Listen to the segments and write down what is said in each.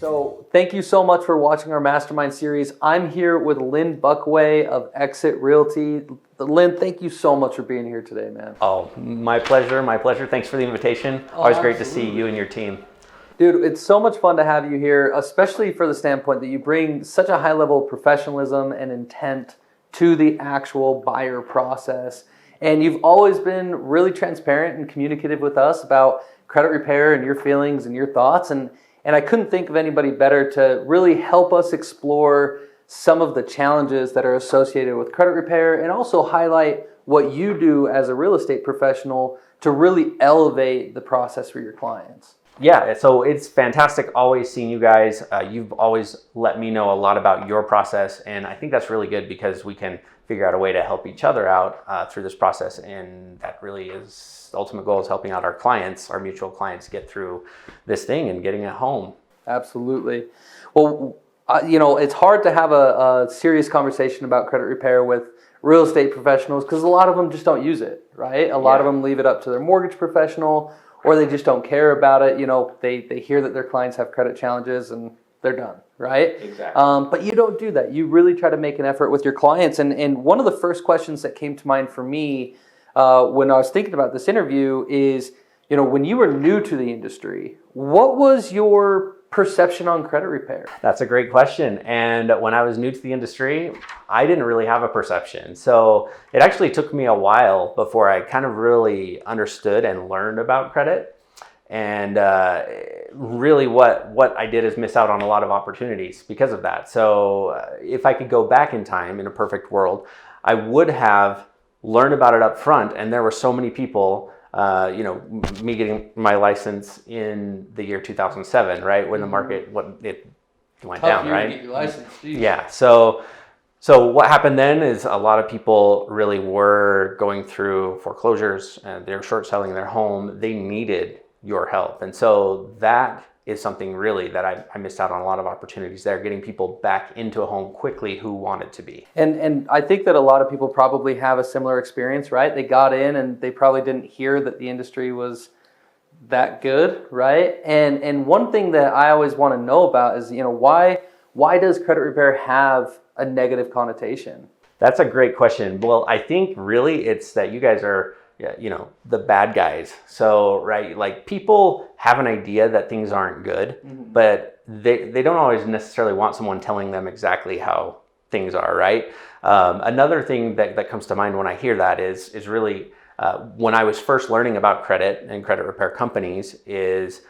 So thank you so much for watching our Mastermind series. I'm here with Lynn Buckway of Exit Realty. Lynn, thank you so much for being here today, man. Oh, my pleasure, my pleasure. Thanks for the invitation. Always great to see you and your team. Dude, it's so much fun to have you here, especially for the standpoint that you bring such a high level of professionalism and intent to the actual buyer process. And you've always been really transparent and communicative with us about credit repair and your feelings and your thoughts. And I couldn't think of anybody better to really help us explore some of the challenges that are associated with credit repair and also highlight what you do as a real estate professional to really elevate the process for your clients. Yeah, so it's fantastic always seeing you guys. You've always let me know a lot about your process, and I think that's really good because we can figure out a way to help each other out through this process, and that really is the ultimate goal, is helping out our clients, our mutual clients, get through this thing and getting it home. Absolutely. Well, it's hard to have a serious conversation about credit repair with real estate professionals because a lot of them just don't use it, right? A lot of them leave it up to their mortgage professional, or they just don't care about it. They hear that their clients have credit challenges and they're done, right? Exactly. But you don't do that. You really try to make an effort with your clients. And one of the first questions that came to mind for me when I was thinking about this interview is, when you were new to the industry, what was your perception on credit repair? That's a great question. And when I was new to the industry, I didn't really have a perception. So it actually took me a while before I kind of really understood and learned about credit. And really what I did is miss out on a lot of opportunities because of that. So if I could go back in time in a perfect world, I would have learned about it up front. And there were so many people, me getting my license in the year 2007, right? When the market, it went down, right? Get your license. Geez. Yeah. So what happened then is a lot of people really were going through foreclosures and they're short selling their home. They needed your help. And so that is something really that I missed out on a lot of opportunities there, getting people back into a home quickly who wanted to be. And I think that a lot of people probably have a similar experience, right? They got in and they probably didn't hear that the industry was that good, right? And one thing that I always want to know about is, why does credit repair have a negative connotation? That's a great question. Well, I think really it's that you guys are the bad guys. So, right, like people have an idea that things aren't good, but they don't always necessarily want someone telling them exactly how things are, right? Another thing that comes to mind when I hear that is really when I was first learning about credit and credit repair companies is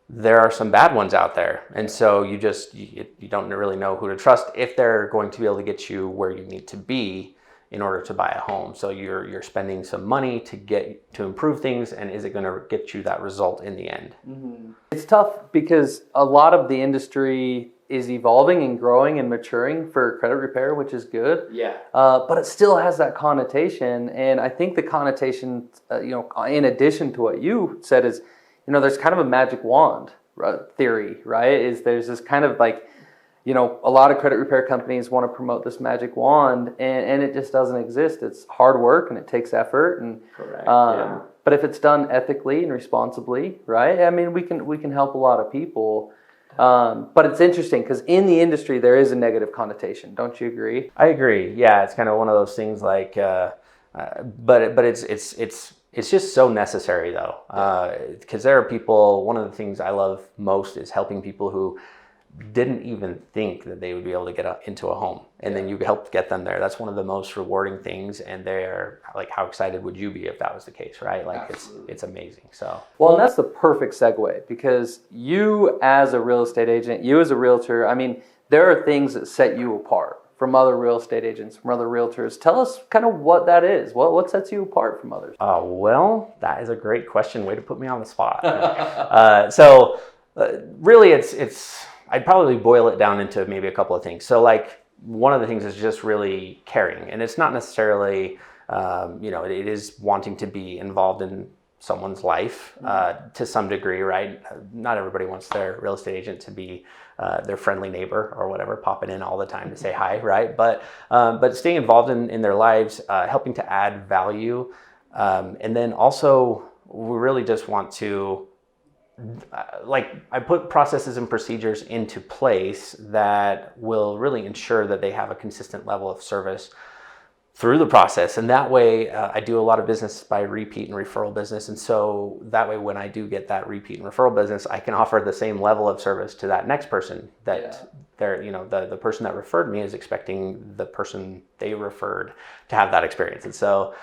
there are some bad ones out there. And so you don't really know who to trust if they're going to be able to get you where you need to be in order to buy a home. So you're spending some money to improve things, and is it going to get you that result in the end? Mm-hmm. It's tough because a lot of the industry is evolving and growing and maturing for credit repair, which is good. Yeah. But it still has that connotation, and I think the connotation, in addition to what you said, is, there's kind of a magic wand theory, right? There's this kind of like, a lot of credit repair companies want to promote this magic wand, and it just doesn't exist. It's hard work and it takes effort. And correct. But if it's done ethically and responsibly, right? I mean, we can help a lot of people. But it's interesting because in the industry there is a negative connotation. Don't you agree? I agree. Yeah, it's kind of one of those things like, but it's just so necessary though, because there are people. One of the things I love most is helping people who didn't even think that they would be able to get into a home, and then you helped get them there. That's one of the most rewarding things, and they're like, how excited would you be if that was the case, right? Like it's amazing. So and that's the perfect segue, because you as a real estate agent, you as a realtor, I mean, there are things that set you apart from other real estate agents, from other realtors. Tell us kind of what that is. What sets you apart from others? Well, that is a great question. Way to put me on the spot. Really it's I'd probably boil it down into maybe a couple of things. So like one of the things is just really caring, and it's not necessarily, it is wanting to be involved in someone's life to some degree, right? Not everybody wants their real estate agent to be their friendly neighbor or whatever, popping in all the time to say hi, right? But staying involved in their lives, helping to add value, and then also we really just want to like I put processes and procedures into place that will really ensure that they have a consistent level of service through the process. And that way I do a lot of business by repeat and referral business. And so that way, when I do get that repeat and referral business, I can offer the same level of service to that next person that they're, the person that referred me is expecting the person they referred to have that experience. And so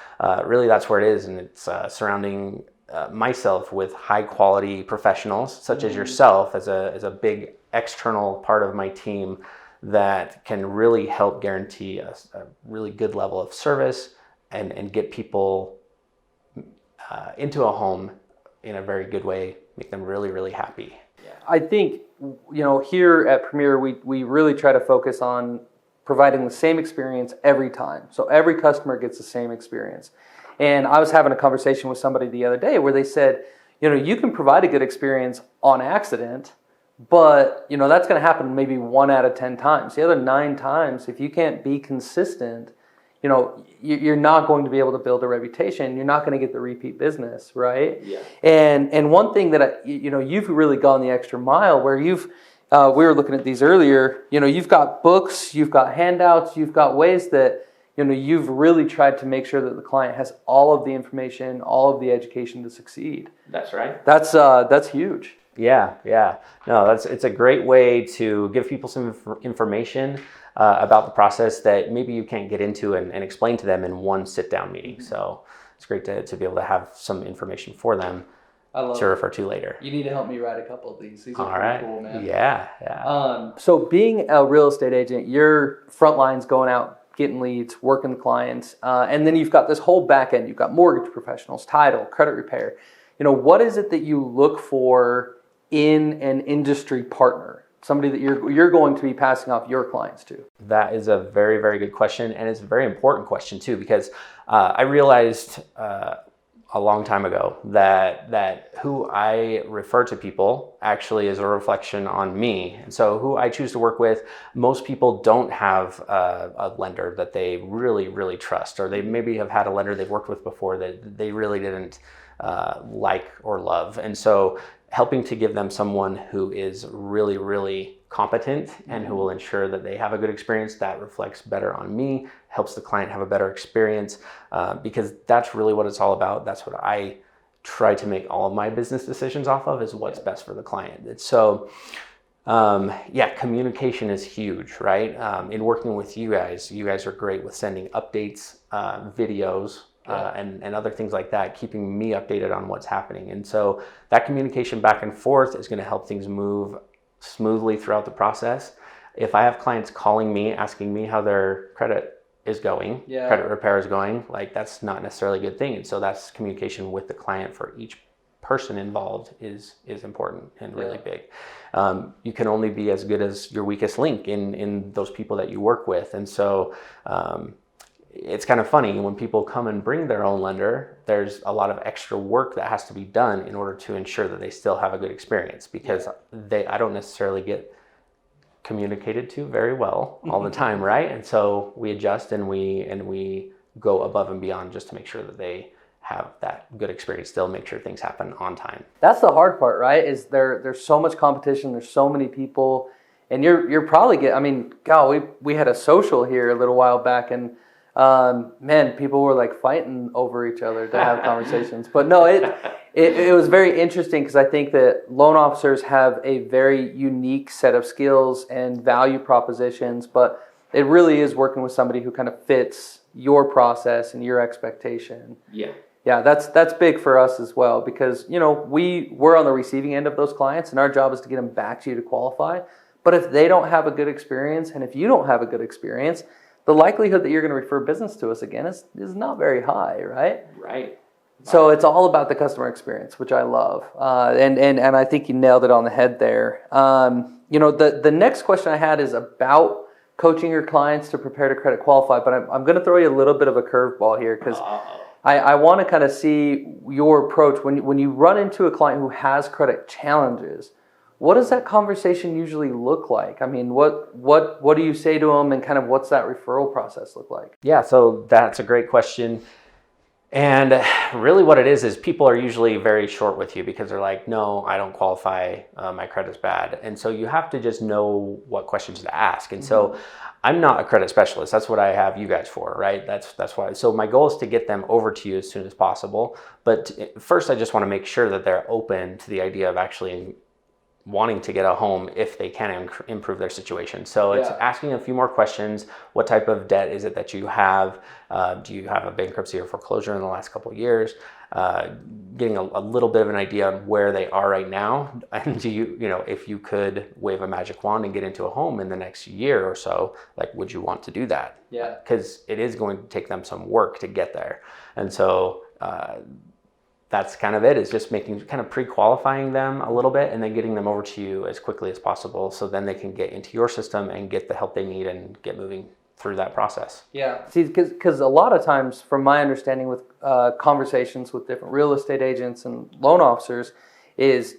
really that's where it is. And it's surrounding myself with high quality professionals such as yourself as a big external part of my team that can really help guarantee a really good level of service and get people into a home in a very good way, make them really, really happy. I think, here at Premier, we really try to focus on providing the same experience every time. So every customer gets the same experience. And I was having a conversation with somebody the other day where they said, you can provide a good experience on accident, but, that's going to happen maybe 1 out of 10 times. The other 9 times, if you can't be consistent, you're not going to be able to build a reputation. You're not going to get the repeat business, right? Yeah. And one thing that, you've really gone the extra mile where we were looking at these earlier, you've got books, you've got handouts, you've got ways that, you've really tried to make sure that the client has all of the information, all of the education to succeed. That's right. That's huge. Yeah. No, it's a great way to give people some information about the process that maybe you can't get into and explain to them in one sit-down meeting. So it's great to be able to have some information for them to refer to later. You need to help me write a couple of these. These are all pretty right. Cool, man. Yeah. So being a real estate agent, your front line's going out, getting leads, working with clients, and then you've got this whole back end. You've got mortgage professionals, title, credit repair. What is it that you look for in an industry partner, somebody that you're going to be passing off your clients to? That is a very, very good question, and it's a very important question too, because I realized a long time ago that who I refer to people actually is a reflection on me. And so who I choose to work with, most people don't have a lender that they really, really trust, or they maybe have had a lender they've worked with before that they really didn't like or love. And so helping to give them someone who is really, really competent and who will ensure that they have a good experience that reflects better on me, helps the client have a better experience, because that's really what it's all about. That's what I try to make all of my business decisions off of, is what's best for the client. And so, communication is huge, right? In working with you guys are great with sending updates, videos, and other things like that, keeping me updated on what's happening. And so that communication back and forth is going to help things move smoothly throughout the process. If I have clients calling me, asking me how their credit is going, credit repair is going, like that's not necessarily a good thing. And so that's communication with the client for each person involved is important and really big. You can only be as good as your weakest link in those people that you work with. And so, it's kind of funny when people come and bring their own lender, there's a lot of extra work that has to be done in order to ensure that they still have a good experience, because I don't necessarily get communicated to very well all the time, right? And so we adjust and we go above and beyond just to make sure that they have that good experience still, make sure things happen on time. That's the hard part, right? Is there's so much competition, there's so many people, and you're probably we had a social here a little while back, and people were like fighting over each other to have conversations. But no, it was very interesting, because I think that loan officers have a very unique set of skills and value propositions, but it really is working with somebody who kind of fits your process and your expectation. Yeah, that's big for us as well, because we're on the receiving end of those clients, and our job is to get them back to you to qualify. But if they don't have a good experience, and if you don't have a good experience, the likelihood that you're going to refer business to us again is not very high, right? Right. So it's all about the customer experience, which I love, and I think you nailed it on the head there. The next question I had is about coaching your clients to prepare to credit qualify, but I'm going to throw you a little bit of a curveball here, because I want to kind of see your approach when you run into a client who has credit challenges. What does that conversation usually look like? I mean, what do you say to them, and kind of what's that referral process look like? Yeah, so that's a great question. And really what it is people are usually very short with you because they're like, no, I don't qualify, my credit's bad. And so you have to just know what questions to ask. And so I'm not a credit specialist. That's what I have you guys for, right? That's why. So my goal is to get them over to you as soon as possible. But first, I just want to make sure that they're open to the idea of actually wanting to get a home if they can improve their situation. So it's asking a few more questions. What type of debt is it that you have? Do you have a bankruptcy or foreclosure in the last couple of years? Getting a little bit of an idea on where they are right now. And do you know, if you could wave a magic wand and get into a home in the next year or so, like, would you want to do that? Yeah. Because it is going to take them some work to get there. And so, that's kind of it, is just kind of pre-qualifying them a little bit and then getting them over to you as quickly as possible so then they can get into your system and get the help they need and get moving through that process. Yeah. See, because a lot of times, from my understanding with conversations with different real estate agents and loan officers, is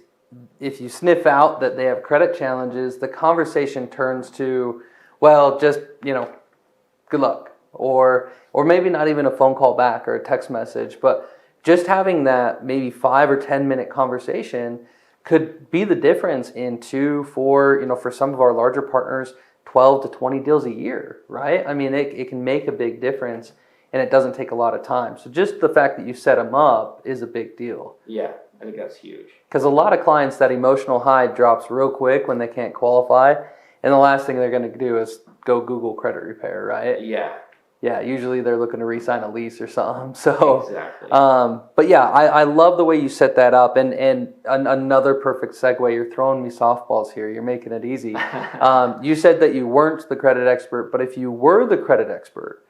if you sniff out that they have credit challenges, the conversation turns to, well, just, good luck. Or maybe not even a phone call back or a text message, but just having that maybe 5 or 10 minute conversation could be the difference in 2, 4, for some of our larger partners, 12 to 20 deals a year, right? I mean, it can make a big difference and it doesn't take a lot of time. So just the fact that you set them up is a big deal. Yeah, I think that's huge. Because a lot of clients, that emotional high drops real quick when they can't qualify. And the last thing they're going to do is go Google credit repair, right? Yeah. Yeah, usually they're looking to re-sign a lease or something. So, exactly. But yeah, I love the way you set that up. And another perfect segue. You're throwing me softballs here. You're making it easy. You said that you weren't the credit expert, but if you were the credit expert,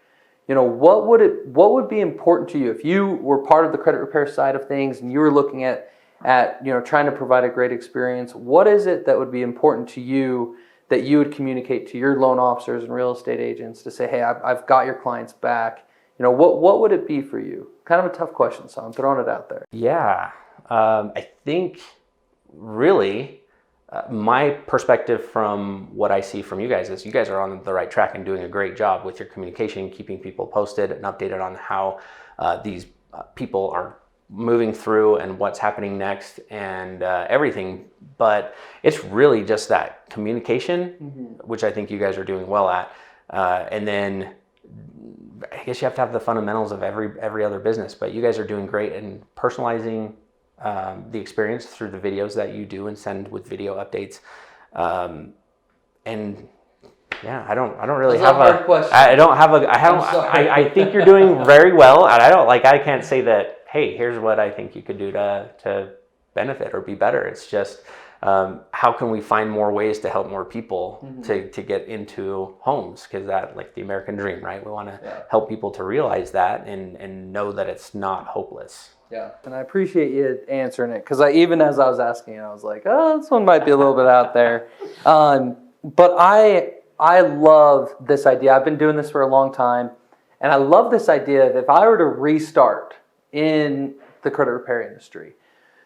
what would be important to you if you were part of the credit repair side of things and you were looking at trying to provide a great experience? What is it that would be important to you that you would communicate to your loan officers and real estate agents to say, hey, I've got your clients back? What would it be for you? Kind of a tough question, so I'm throwing it out there. Yeah, I think really my perspective from what I see from you guys is you guys are on the right track and doing a great job with your communication, keeping people posted and updated on how these people are moving through and what's happening next and everything. But it's really just that communication, which I think you guys are doing well at. And then I guess you have to have the fundamentals of every other business, but you guys are doing great in personalizing the experience through the videos that you do and send with video updates. And yeah, I don't really have a question. I think you're doing very well, and I can't say that, hey, here's what I think you could do to benefit or be better. It's just how can we find more ways to help more people to get into homes? Because that, like the American dream, right? We want to help people to realize that and know that it's not hopeless. Yeah, and I appreciate you answering it, because even as I was asking, I was like, oh, this one might be a little bit out there. But I love this idea. I've been doing this for a long time, and I love this idea of if I were to restart in the credit repair industry,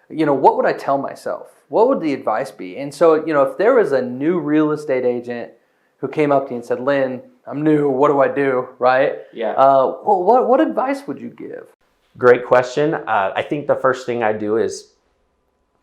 what would I tell myself? What would the advice be? And so, if there was a new real estate agent who came up to you and said, Lynn, I'm new, what do I do, right? Yeah. What advice would you give? Great question. I think the first thing I do is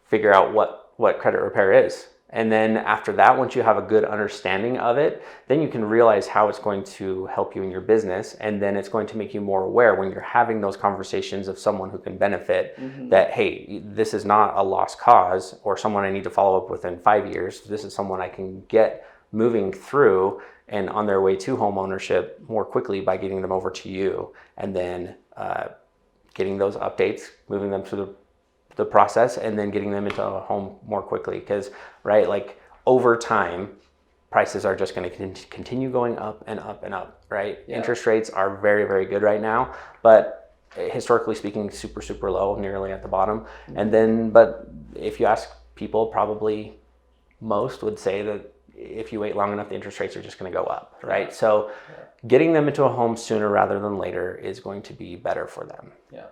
figure out what credit repair is. And then after that, once you have a good understanding of it, then you can realize how it's going to help you in your business. And then it's going to make you more aware when you're having those conversations of someone who can benefit that, hey, this is not a lost cause or someone I need to follow up with in 5 years. This is someone I can get moving through and on their way to home ownership more quickly by getting them over to you. And then getting those updates, moving them through the process, and then getting them into a home more quickly. Because, right, like over time, prices are just going to continue going up and up and up, right? Yeah. Interest rates are very, very good right now, but historically speaking, super, super low, nearly at the bottom. And then, but if you ask people, probably most would say that if you wait long enough, the interest rates are just going to go up, right? Yeah. So getting them into a home sooner rather than later is going to be better for them. Yeah.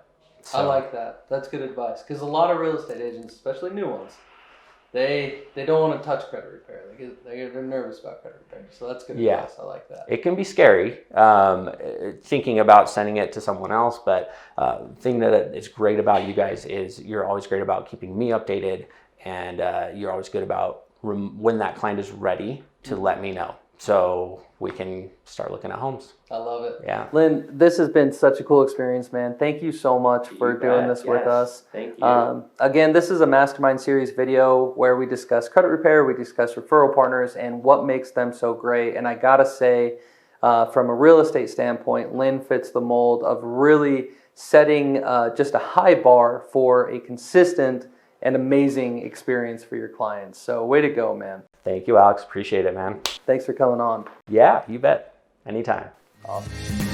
So. I like that. That's good advice. Because a lot of real estate agents, especially new ones, They don't want to touch credit repair. They're nervous about credit repair. So that's good advice. I like that. It can be scary thinking about sending it to someone else, but the thing that is great about you guys is you're always great about keeping me updated, and you're always good about when that client is ready to let me know, so we can start looking at homes. I love it. Yeah. Lynn, this has been such a cool experience, man. Thank you so much for doing this with us. Thank you. Again, this is a Mastermind Series video where we discuss credit repair, we discuss referral partners, and what makes them so great. And I gotta say, from a real estate standpoint, Lynn fits the mold of really setting just a high bar for a consistent and amazing experience for your clients. So way to go, man. Thank you, Alex. Appreciate it, man. Thanks for coming on. Yeah, you bet. Anytime. Awesome.